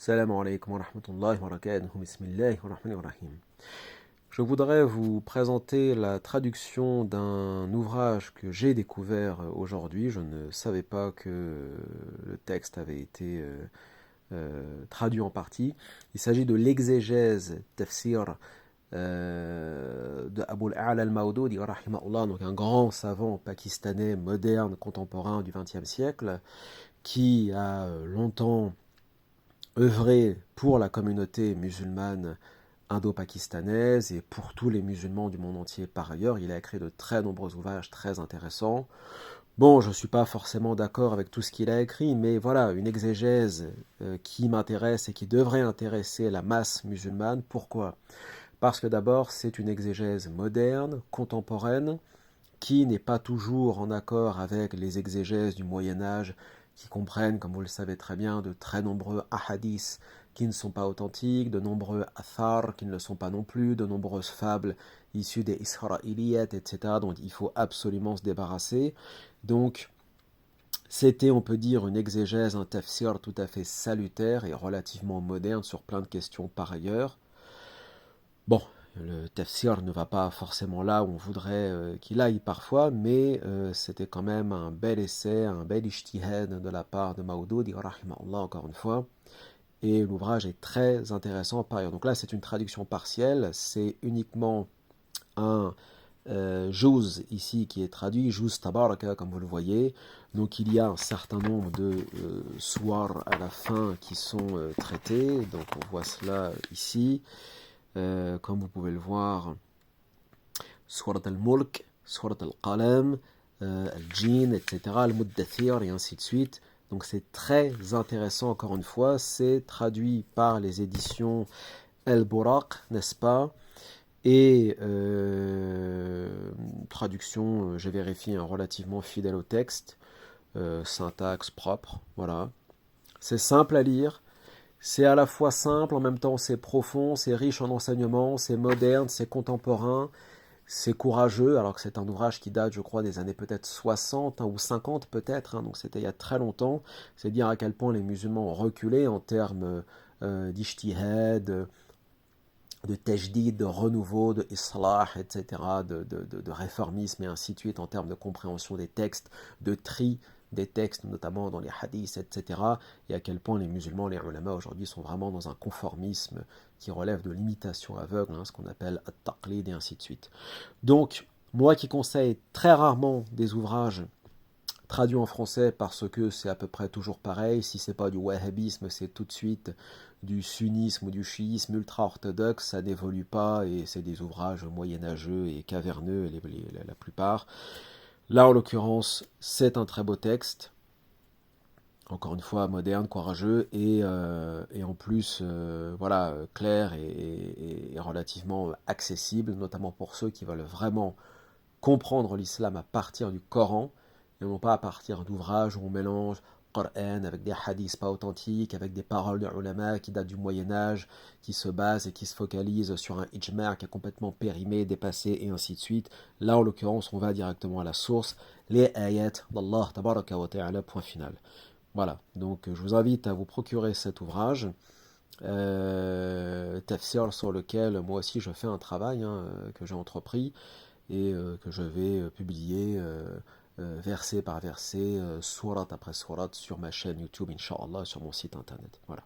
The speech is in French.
Salam alaikum wa rahmatullahi wa barakatuh. Bismillah wa rahmani wa rahim. Je voudrais vous présenter la traduction d'un ouvrage que j'ai découvert aujourd'hui. Je ne savais pas que le texte avait été traduit en partie. Il s'agit de l'exégèse tafsir de Abu al-A'la al-Maududi, rahimahullah, donc un grand savant pakistanais moderne, contemporain du XXe siècle, qui a longtemps œuvré pour la communauté musulmane indo-pakistanaise et pour tous les musulmans du monde entier par ailleurs. Il a écrit de très nombreux ouvrages très intéressants. Bon, je ne suis pas forcément d'accord avec tout ce qu'il a écrit, mais voilà, une exégèse qui m'intéresse et qui devrait intéresser la masse musulmane. Pourquoi ? Parce que d'abord, c'est une exégèse moderne, contemporaine, qui n'est pas toujours en accord avec les exégèses du Moyen-Âge, qui comprennent, comme vous le savez très bien, de très nombreux ahadiths qui ne sont pas authentiques, de nombreux athars qui ne le sont pas non plus, de nombreuses fables issues des Israéliyettes, etc. Donc il faut absolument se débarrasser. Donc c'était, on peut dire, une exégèse, un tafsir tout à fait salutaire et relativement moderne sur plein de questions par ailleurs. Bon, le tafsir ne va pas forcément là où on voudrait qu'il aille parfois, mais c'était quand même un bel essai, un bel ijtihad de la part de Maududi, rahimahullah, encore une fois. Et l'ouvrage est très intéressant par ailleurs. Donc là, c'est une traduction partielle, c'est uniquement un juz ici qui est traduit, juz tabaraka, comme vous le voyez. Donc il y a un certain nombre de suwar à la fin qui sont traités. Donc on voit cela ici. Comme vous pouvez le voir, Surat al-Mulk, Surat al-Qalam, al-Jinn, etc., al-Muddathir, et ainsi de suite. Donc c'est très intéressant, encore une fois, c'est traduit par les éditions El-Buraq, n'est-ce pas? Et traduction, j'ai vérifié, relativement fidèle au texte, syntaxe propre, voilà. C'est simple à lire. C'est à la fois simple, en même temps c'est profond, c'est riche en enseignements, c'est moderne, c'est contemporain, c'est courageux, alors que c'est un ouvrage qui date, je crois, des années peut-être 60 ou 50 peut-être, donc c'était il y a très longtemps. C'est dire à quel point les musulmans ont reculé en termes d'ijtihad, de tajdid, de renouveau, de islah, etc., de réformisme et ainsi de suite en termes de compréhension des textes, de tri des textes, notamment dans les hadiths, etc., et à quel point les musulmans, les ulama aujourd'hui sont vraiment dans un conformisme qui relève de l'imitation aveugle, ce qu'on appelle at-taqlid et ainsi de suite. Donc, moi qui conseille très rarement des ouvrages traduit en français parce que c'est à peu près toujours pareil. Si c'est pas du wahhabisme, c'est tout de suite du sunnisme ou du chiisme ultra-orthodoxe. Ça n'évolue pas et c'est des ouvrages moyenâgeux et caverneux, la plupart. Là, en l'occurrence, c'est un très beau texte. Encore une fois, moderne, courageux et en plus, voilà, clair et relativement accessible, notamment pour ceux qui veulent vraiment comprendre l'islam à partir du Coran et non pas à partir d'ouvrages où on mélange Coran avec des hadiths pas authentiques, avec des paroles de ulama qui datent du Moyen-Âge, qui se basent et qui se focalisent sur un ijma' qui est complètement périmé, dépassé et ainsi de suite. Là, en l'occurrence, on va directement à la source, les ayats d'Allah, tabaraka wa ta'ala, point final. Voilà, donc je vous invite à vous procurer cet ouvrage, tafsir, sur lequel moi aussi je fais un travail que j'ai entrepris et que je vais publier verset par verset, sourate après sourate sur ma chaîne YouTube, Inch'Allah, sur mon site internet. Voilà.